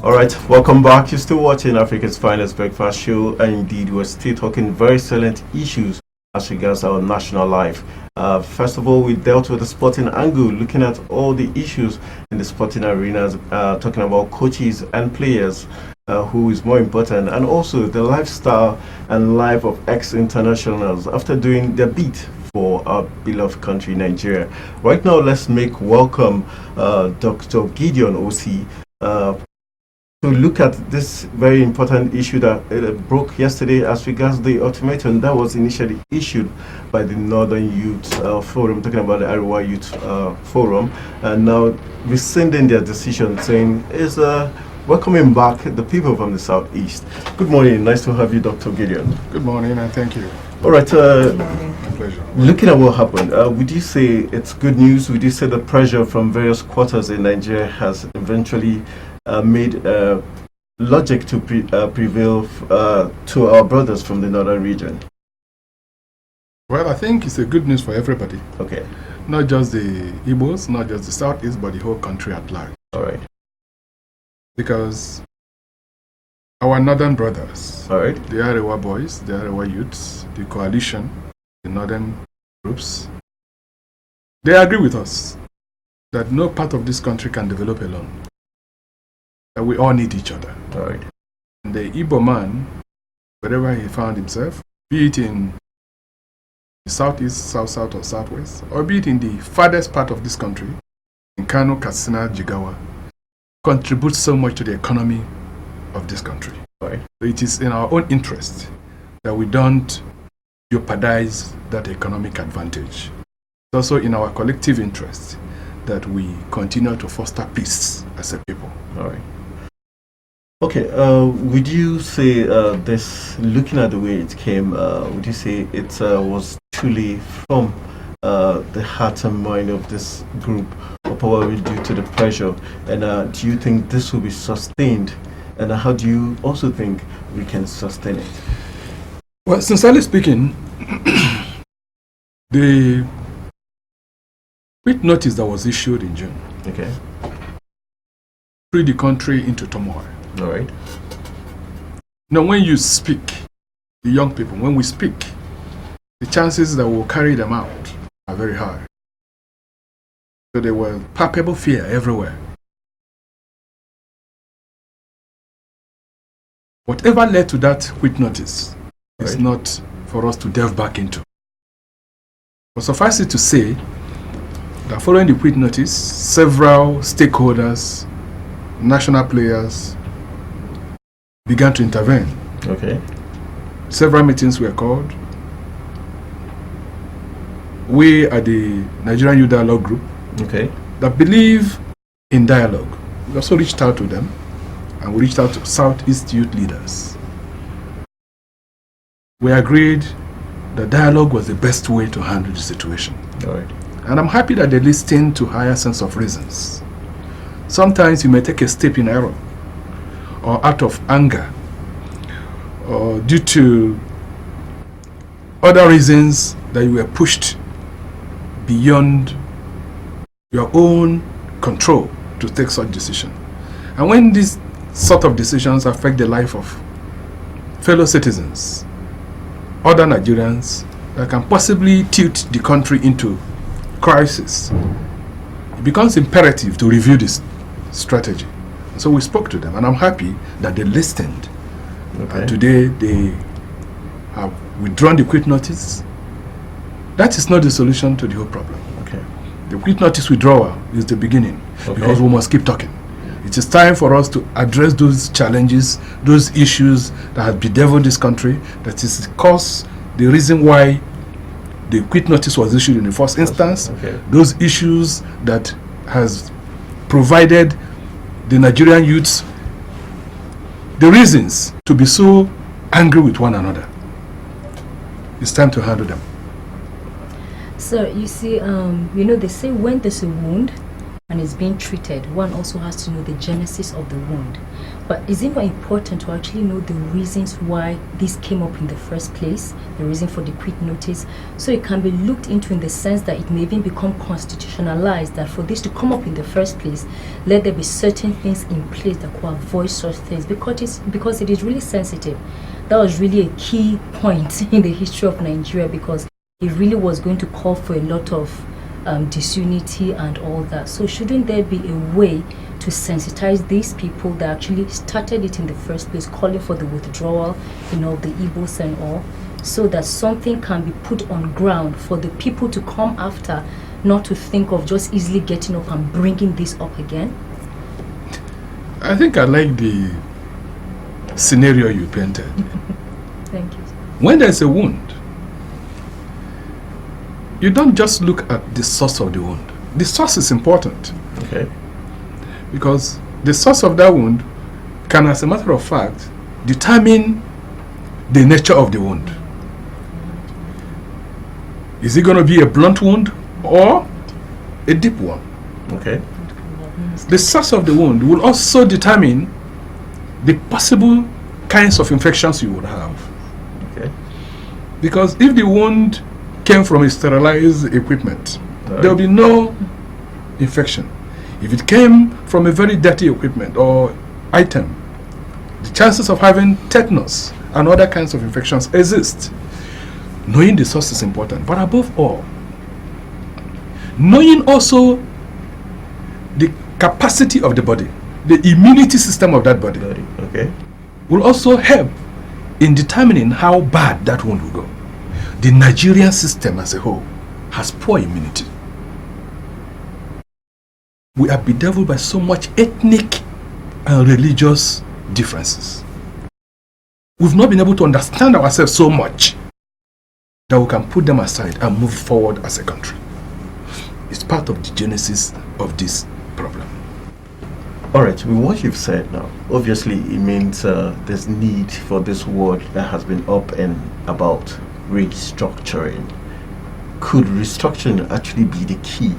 All right, welcome back. You're still watching Africa's Finest Breakfast Show, and indeed, we're still talking very salient issues as regards our national life. First of all, we dealt with the sporting angle, looking at all the issues in the sporting arenas, talking about coaches and players, who is more important, and also the lifestyle and life of ex-internationals after doing their bit for our beloved country, Nigeria. Right now, let's make welcome Dr. Gideon OC. To look at this very important issue that broke yesterday as regards the ultimatum that was initially issued by the Northern Youth Forum, talking about the Iowa Youth Forum, and now rescinding their decision, saying is welcoming back the people from the Southeast. Good morning, nice to have you, Dr. Gideon. Good morning, and thank you. All right, My pleasure. Looking at what happened, would you say it's good news? Would you say the pressure from various quarters in Nigeria has eventually made logic to prevail to our brothers from the northern region? Well, I think it's a good news for everybody. Okay. Not just the Igbos, not just the Southeast, but the whole country at large. All right. Because our northern brothers, All right. the Arewa boys, the Arewa youths, the coalition, the northern groups, they agree with us that no part of this country can develop alone. That we all need each other. All right. And the Igbo man, wherever he found himself, be it in the southeast, south, or southwest, or be it in the farthest part of this country, in Kano, Katsina, Jigawa, contributes so much to the economy of this country. Right. So it is in our own interest that we don't jeopardize that economic advantage. It's also in our collective interest that we continue to foster peace as a people. All right. Okay, would you say this, looking at the way it came, would you say it was truly from the heart and mind of this group, or probably due to the pressure? And do you think this will be sustained? And how do you also think we can sustain it? Well, sincerely speaking, the quick notice that was issued in June, Okay. threw the country into turmoil. All right. Now, when you speak, the young people, when we speak, the chances that we'll carry them out are very high. So there was palpable fear everywhere. Whatever led to that quick notice is not for us to delve back into. But suffice it to say that following the quick notice, several stakeholders, national players, began to intervene. Okay. Several meetings were called. We at the Nigerian Youth Dialogue Group that believe in dialogue, we also reached out to them, and we reached out to Southeast youth leaders. We agreed that dialogue was the best way to handle the situation. All right. And I'm happy that they listened to higher sense of reasons. Sometimes you may take a step in error, or out of anger, or due to other reasons that you were pushed beyond your own control to take such decision. And when these sort of decisions affect the life of fellow citizens, other Nigerians, that can possibly tilt the country into crisis, it becomes imperative to review this strategy. So we spoke to them, and I'm happy that they listened. Okay. Today they have withdrawn the quick notice. That is not the solution to the whole problem. Okay. The quick notice withdrawal is the beginning, because we must keep talking. It is time for us to address those challenges, those issues that have bedeviled this country. That is the reason why the quick notice was issued in the first instance. Okay. Those issues that has provided the Nigerian youths the reasons to be so angry with one another. It's time to handle them. So you see, they say when there's a wound, and is being treated, one also has to know the genesis of the wound. But is it more important to actually know the reasons why this came up in the first place, the reason for the quit notice, so it can be looked into in the sense that it may even become constitutionalized, that for this to come up in the first place, let there be certain things in place that could avoid such things, because it is really sensitive. That was really a key point in the history of Nigeria, because it really was going to call for a lot of disunity and all that. So shouldn't there be a way to sensitize these people that actually started it in the first place, calling for the withdrawal, of the Igbos and all, so that something can be put on ground for the people to come after, not to think of just easily getting up and bringing this up again? I think I like the scenario you painted. Thank you. When there's a wound, you don't just look at the source of the wound. The source is important. Okay. Because the source of that wound can, as a matter of fact, determine the nature of the wound. Is it going to be a blunt wound or a deep one? Okay. The source of the wound will also determine the possible kinds of infections you would have. Okay. Because if the wound came from a sterilized equipment, there will be no infection. If it came from a very dirty equipment or item, the chances of having tetanus and other kinds of infections exist. Knowing the source is important, but above all, knowing also the capacity of the body, the immunity system of that body, Okay. will also help in determining how bad that wound will go. The Nigerian system as a whole has poor immunity. We are bedeviled by so much ethnic and religious differences. We've not been able to understand ourselves so much that we can put them aside and move forward as a country. It's part of the genesis of this problem. All right, with what you've said now, obviously it means there's need for this word that has been up and about, restructuring. Could restructuring actually be the key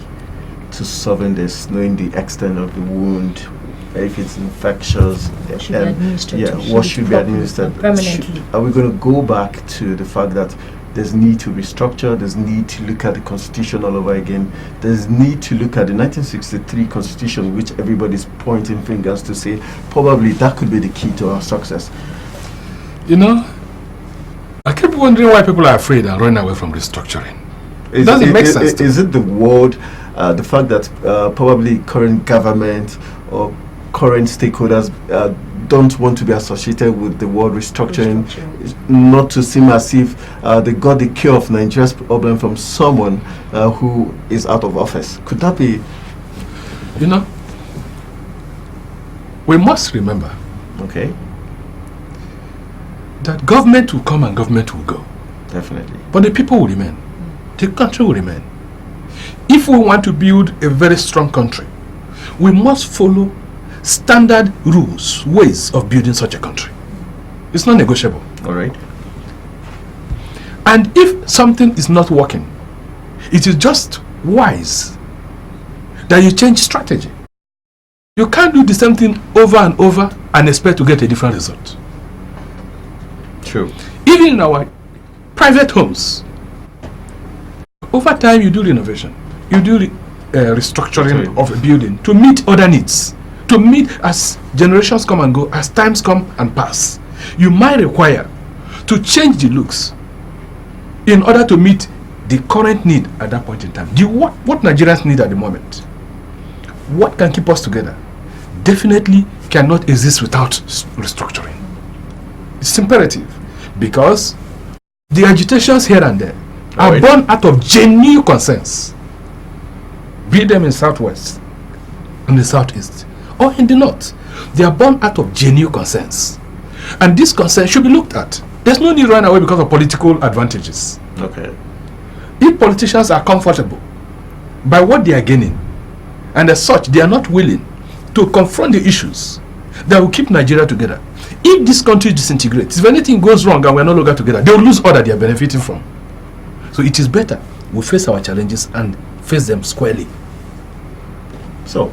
to solving this, knowing the extent of the wound, if it's infectious? What should be administered? What should be administered permanently? Are we going to go back to the fact that there's need to restructure, there's need to look at the constitution all over again, there's need to look at the 1963 constitution, which everybody's pointing fingers to say probably that could be the key to our success? I keep wondering why people are afraid and running away from restructuring. It doesn't make sense. Is it the word, the fact that probably current government or current stakeholders don't want to be associated with the word restructuring, not to seem as if they got the cure of Nigeria's problem from someone who is out of office? Could that be? We must remember, Okay, that government will come and government will go. definitely. But the people will remain. The country will remain. If we want to build a very strong country, we must follow standard rules, ways of building such a country. It's not negotiable. All right. And if something is not working, it is just wise that you change strategy. You can't do the same thing over and over and expect to get a different result. True. Even in our private homes, over time you do renovation, you do restructuring of a building to meet other needs, to meet as generations come and go, as times come and pass. You might require to change the looks in order to meet the current need at that point in time. What Nigerians need at the moment, what can keep us together, definitely cannot exist without restructuring. It's imperative, because the agitations here and there are born out of genuine concerns, be them in Southwest, in the Southeast, or in the North. They are born out of genuine concerns, and this concern should be looked at. There's no need to run away because of political advantages. Okay. If politicians are comfortable by what they are gaining, and as such they are not willing to confront the issues that will keep Nigeria together, if this country disintegrates, if anything goes wrong and we are no longer together, they will lose all that they are benefiting from. So it is better we face our challenges and face them squarely. So,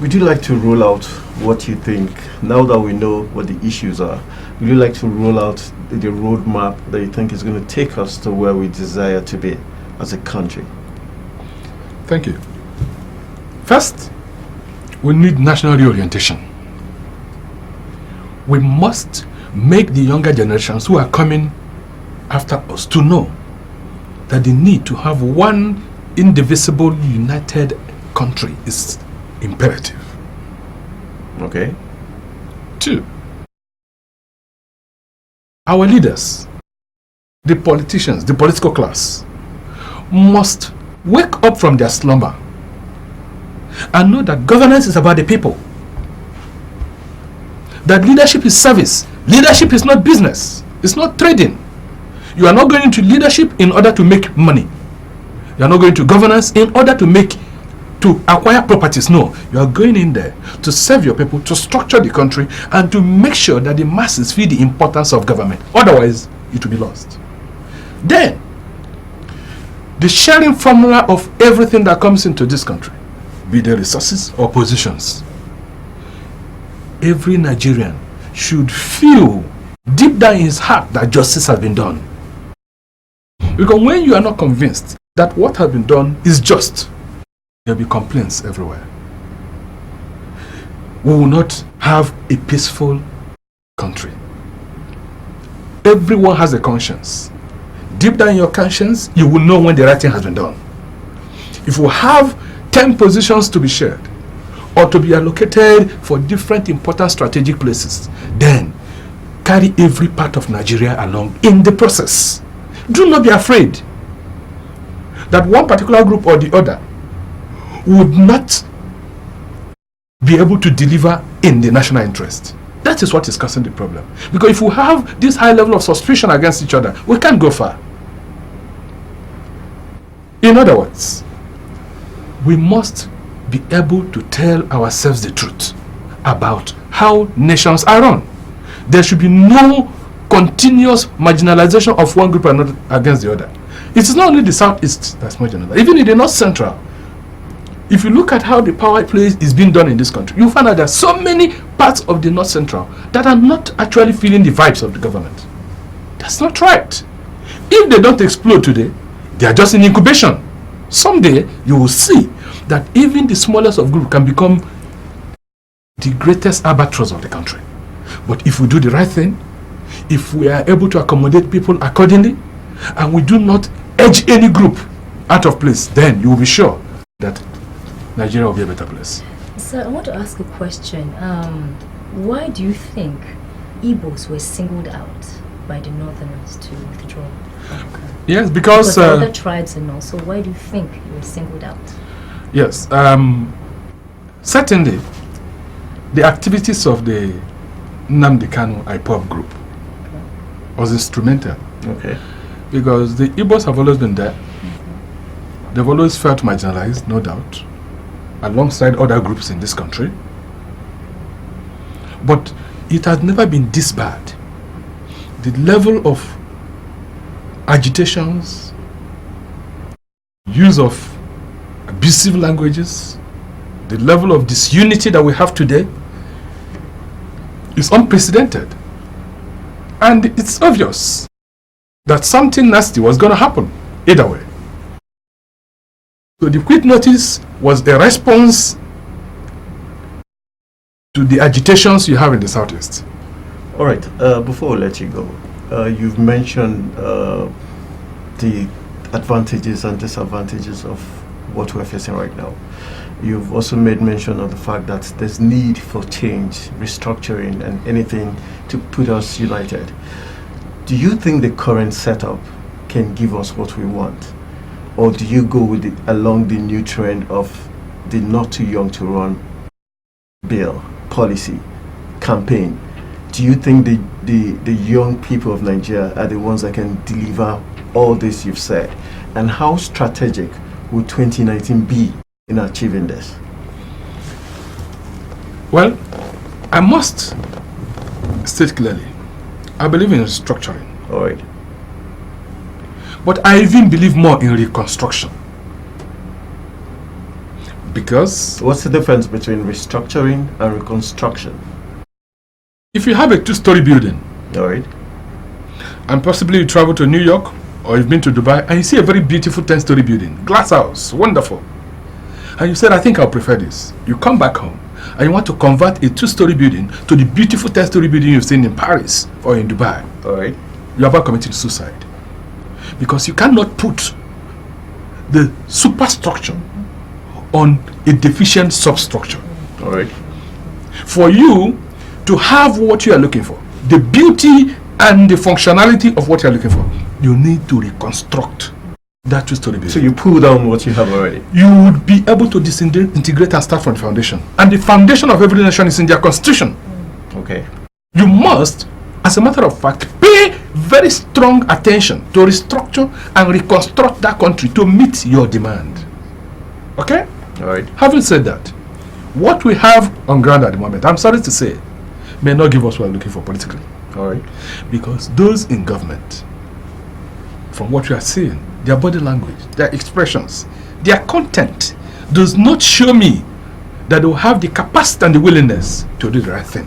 would you like to roll out what you think, now that we know what the issues are, would you like to roll out the roadmap that you think is going to take us to where we desire to be as a country? Thank you. First, we need national reorientation. We must make the younger generations who are coming after us to know that the need to have one indivisible, united country is imperative. Okay. 2, our leaders, the politicians, the political class, must wake up from their slumber and know that governance is about the people. That leadership is service. Leadership is not business. It's not trading. You are not going into leadership in order to make money. You are not going to governance in order to acquire properties. No, you are going in there to serve your people, to structure the country, and to make sure that the masses feel the importance of government. Otherwise, it will be lost. Then, the sharing formula of everything that comes into this country, be they resources or positions, every Nigerian should feel deep down in his heart that justice has been done. Because when you are not convinced that what has been done is just, there will be complaints everywhere. We will not have a peaceful country. Everyone has a conscience. Deep down in your conscience, you will know when the right thing has been done. If you have 10 positions to be shared or to be allocated for different important strategic places, then carry every part of Nigeria along in the process. Do not be afraid that one particular group or the other would not be able to deliver in the national interest. That is what is causing the problem. Because if we have this high level of suspicion against each other, we can't go far. In other words, we must be able to tell ourselves the truth about how nations are run. There should be no continuous marginalization of one group another against the other. It is not only the Southeast that's marginalized. Even in the North Central, if you look at how the power play is being done in this country, you'll find out there are so many parts of the North Central that are not actually feeling the vibes of the government. That's not right. If they don't explode today, they are just in incubation. Someday, you will see that even the smallest of groups can become the greatest albatross of the country. But if we do the right thing, if we are able to accommodate people accordingly, and we do not edge any group out of place, then you will be sure that Nigeria will be a better place. So I want to ask a question. Why do you think Igbos were singled out by the Northerners to withdraw? Yes, because other tribes and all. So why do you think you were singled out? Yes, certainly the activities of the Nnamdi Kanu IPOB group was instrumental. Okay. Because the Igbos have always been there. They've always felt marginalized, no doubt, alongside other groups in this country. But it has never been this bad. The level of agitations, use of abusive languages, the level of disunity that we have today is unprecedented. And it's obvious that something nasty was going to happen either way. So the quit notice was a response to the agitations you have in the Southeast. All right, before we let you go, you've mentioned the advantages and disadvantages of what we're facing right now. You've also made mention of the fact that there's need for change, restructuring, and anything to put us united. Do you think the current setup can give us what we want? Or do you go with it along the new trend of the not too young to run bill, policy, campaign? Do you think the young people of Nigeria are the ones that can deliver all this you've said? And how strategic would 2019 be in achieving this? Well, I must state clearly, I believe in restructuring. All right. But I even believe more in reconstruction. Because What's the difference between restructuring and reconstruction? if you have a 2-story building, All right. and possibly you travel to New York or you've been to Dubai and you see a very beautiful 10-story building, glass house, wonderful, and you said, I think I'll prefer this. You come back home and you want to convert a 2-story building to the beautiful 10-story building you've seen in Paris or in Dubai. All right. You are about committing suicide, because you cannot put the superstructure on a deficient substructure. All right. For you to have what you are looking for, the beauty and the functionality of what you are looking for, you need to reconstruct that 2-story building. So you pull down what you have already. You would be able to disintegrate and start from the foundation. And the foundation of every nation is in their constitution. Okay. You must, as a matter of fact, pay very strong attention to restructure and reconstruct that country to meet your demand. Okay? All right. Having said that, what we have on ground at the moment, I'm sorry to say, may not give us what we're looking for politically. All right. Because those in government, from what we are seeing, their body language, their expressions, their content does not show me that they will have the capacity and the willingness to do the right thing.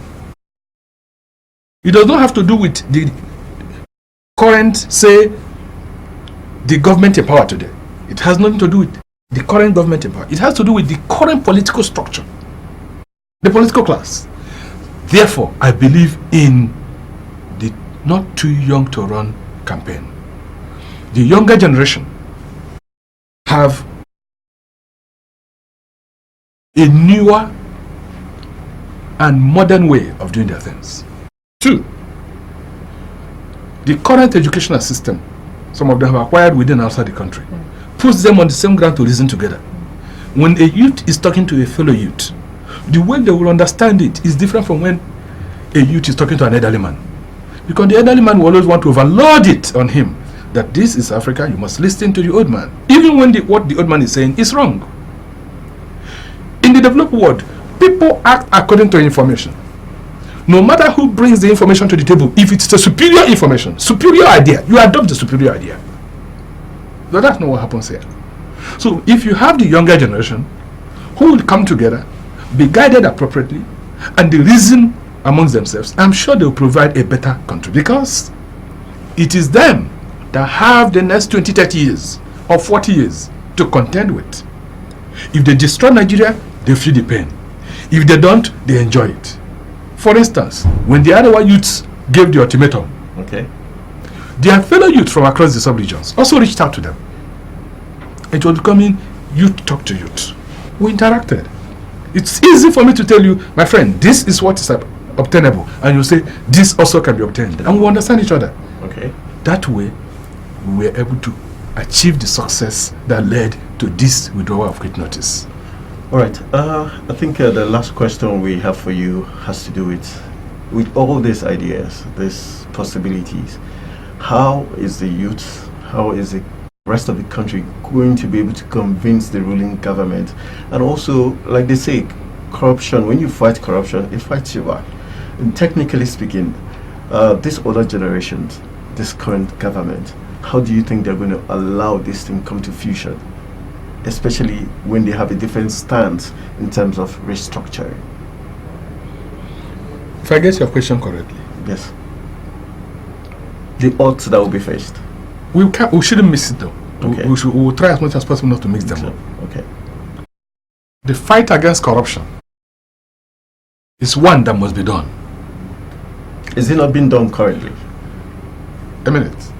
It does not have to do with the current, say, the government in power today. It has nothing to do with the current government in power. It has to do with the current political structure, the political class. Therefore, I believe in the not too young to run campaign. The younger generation have a newer and modern way of doing their things. 2, the current educational system, some of them have acquired within and outside the country, puts them on the same ground to reason together. When a youth is talking to a fellow youth, the way they will understand it is different from when a youth is talking to an elderly man. Because the elderly man will always want to overload it on him that this is Africa, you must listen to the old man, even when what the old man is saying is wrong. In the developed world, people act according to information. No matter who brings the information to the table, if it's a superior information, superior idea, you adopt the superior idea. But that's not what happens here. So if you have the younger generation who will come together, be guided appropriately, and they reason amongst themselves, I'm sure they'll provide a better country, because it is them that have the next 20, 30 years or 40 years to contend with. If they destroy Nigeria, they feel the pain. If they don't, they enjoy it. For instance, when the other youths gave the ultimatum, Okay. their fellow youth from across the sub-regions also reached out to them. It was becoming youth talk to youth. We interacted. It's easy for me to tell you, my friend, this is what is obtainable, and you say this also can be obtained, and we understand each other. Okay. That way, we were able to achieve the success that led to this withdrawal of quick notice. All right. I think the last question we have for you has to do with all these ideas, these possibilities. How is the youth, how is the rest of the country going to be able to convince the ruling government? And also, like they say, corruption, when you fight corruption, it fights you back. And technically speaking, these older generations, this current government, how do you think they're going to allow this thing come to fusion? Especially when they have a different stance in terms of restructuring. If I get your question correctly, Yes. The odds that will be faced. we shouldn't miss it though. Okay. We will try as much as possible not to mix them So, up. okay. The fight against corruption is one that must be done. Is it not being done currently? A minute.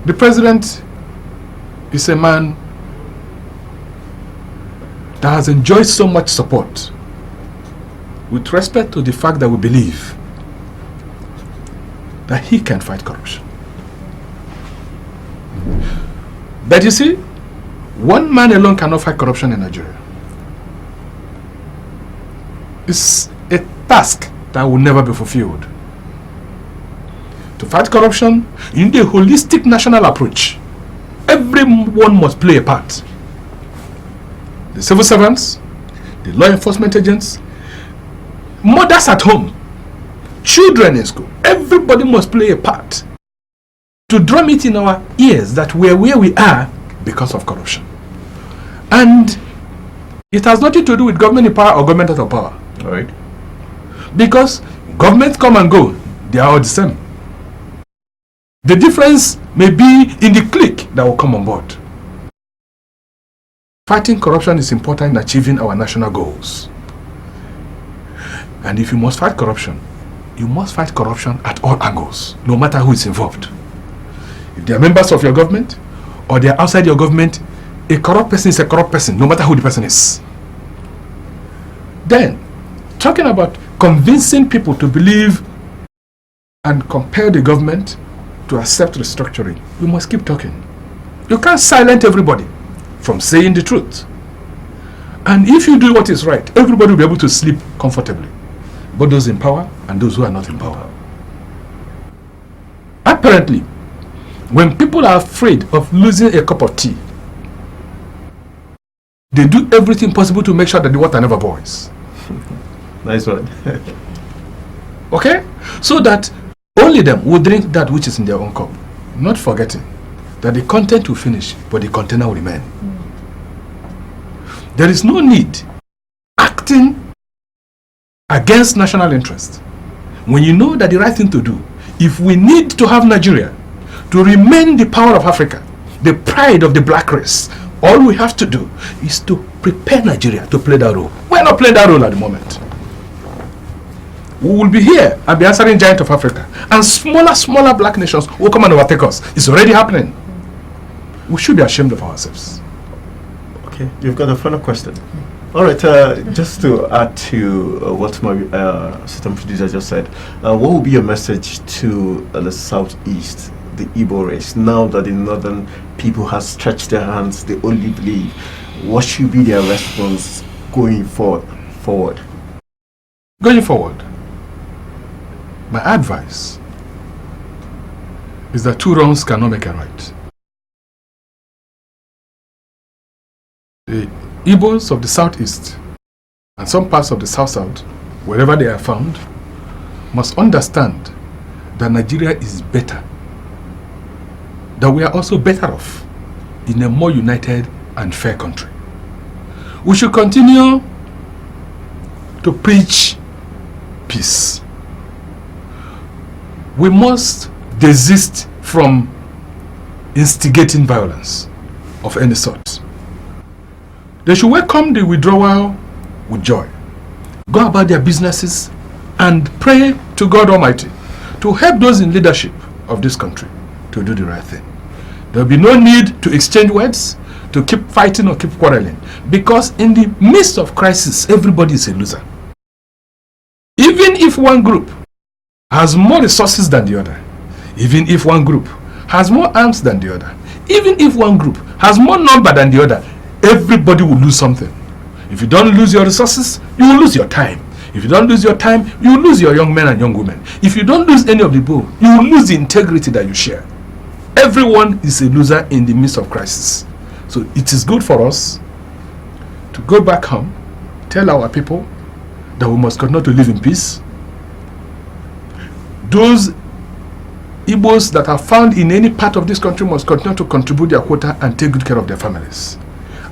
The president is a man that has enjoyed so much support with respect to the fact that we believe that he can fight corruption. But you see, one man alone cannot fight corruption in Nigeria. It's a task that will never be fulfilled. To fight corruption, you need a holistic national approach. Everyone must play a part. The civil servants, the law enforcement agents, mothers at home, children in school, everybody must play a part to drum it in our ears that we're where we are because of corruption. And It has nothing to do with government in power or government out of power. All right. Because governments come and go, they are all the same. The difference may be in the clique that will come on board. Fighting corruption is important in achieving our national goals. And if you must fight corruption, you must fight corruption at all angles, no matter who is involved. If they are members of your government or they are outside your government, a corrupt person is a corrupt person, no matter who the person is. Then, talking about convincing people to believe and compel the government to accept restructuring, we must keep talking. You can't silence everybody from saying the truth. And if you do what is right, everybody will be able to sleep comfortably, both those in power and those who are not in power. Apparently, when people are afraid of losing a cup of tea, they do everything possible to make sure that the water never boils. Nice one. Okay? So that only them will drink that which is in their own cup, not forgetting that the content will finish, but the container will remain. There is no need acting against national interest when you know that the right thing to do, if we need to have Nigeria to remain the power of Africa, the pride of the black race, all we have to do is to prepare Nigeria to play that role. We're not playing that role at the moment. We will be here and be answering giant of Africa, and smaller black nations will come and overtake us. It's already happening. We should be ashamed of ourselves. Okay, you've got a final question. All right, just to add to what my system producer just said, what will be your message to the Southeast, the Igbo race, now that the northern people have stretched their hands, they only believe? What should be their response going forward? Going forward, my advice is that two wrongs cannot make a right. The Igbos of the Southeast and some parts of the South-South, wherever they are found, must understand that Nigeria is better, that we are also better off in a more united and fair country. We should continue to preach peace. We must desist from instigating violence of any sort. They should welcome the withdrawal with joy, go about their businesses, and pray to God Almighty to help those in leadership of this country to do the right thing. There will be no need to exchange words, to keep fighting or keep quarreling, because in the midst of crisis, everybody is a loser. Even if one group has more resources than the other, even if one group has more arms than the other, even if one group has more number than the other, everybody will lose something. If you don't lose your resources, you will lose your time. If you don't lose your time, you will lose your young men and young women. If you don't lose any of the both, you will lose the integrity that you share. Everyone is a loser in the midst of crisis. So it is good for us to go back home, tell our people that we must continue to live in peace. Those Igbos that are found in any part of this country must continue to contribute their quota and take good care of their families.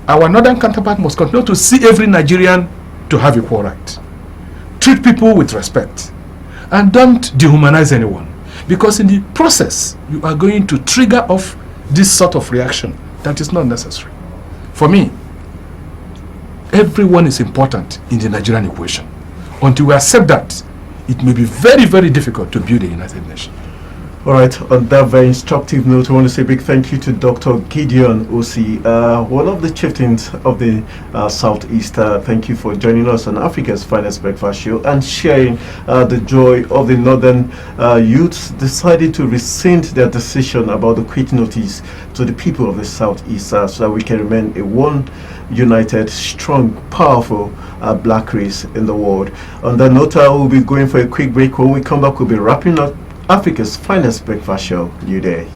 Our northern counterpart must continue to see every Nigerian to have equal right. Treat people with respect and don't dehumanize anyone, because in the process you are going to trigger off this sort of reaction that is not necessary. For me, everyone is important in the Nigerian equation. Until we accept that, it may be very, very difficult to build a united nation. All right, on that very instructive note, I want to say a big thank you to Dr. Gideon Osi, one of the chieftains of the Southeast. Thank you for joining us on Africa's Finest Breakfast Show and sharing the joy of the northern youths deciding to rescind their decision about the quit notice to the people of the Southeast, so that we can remain a one united, strong, powerful black race in the world. On that note, I will be going for a quick break. When we come back, we'll be wrapping up Africa's Finest Breakfast Show, New Day.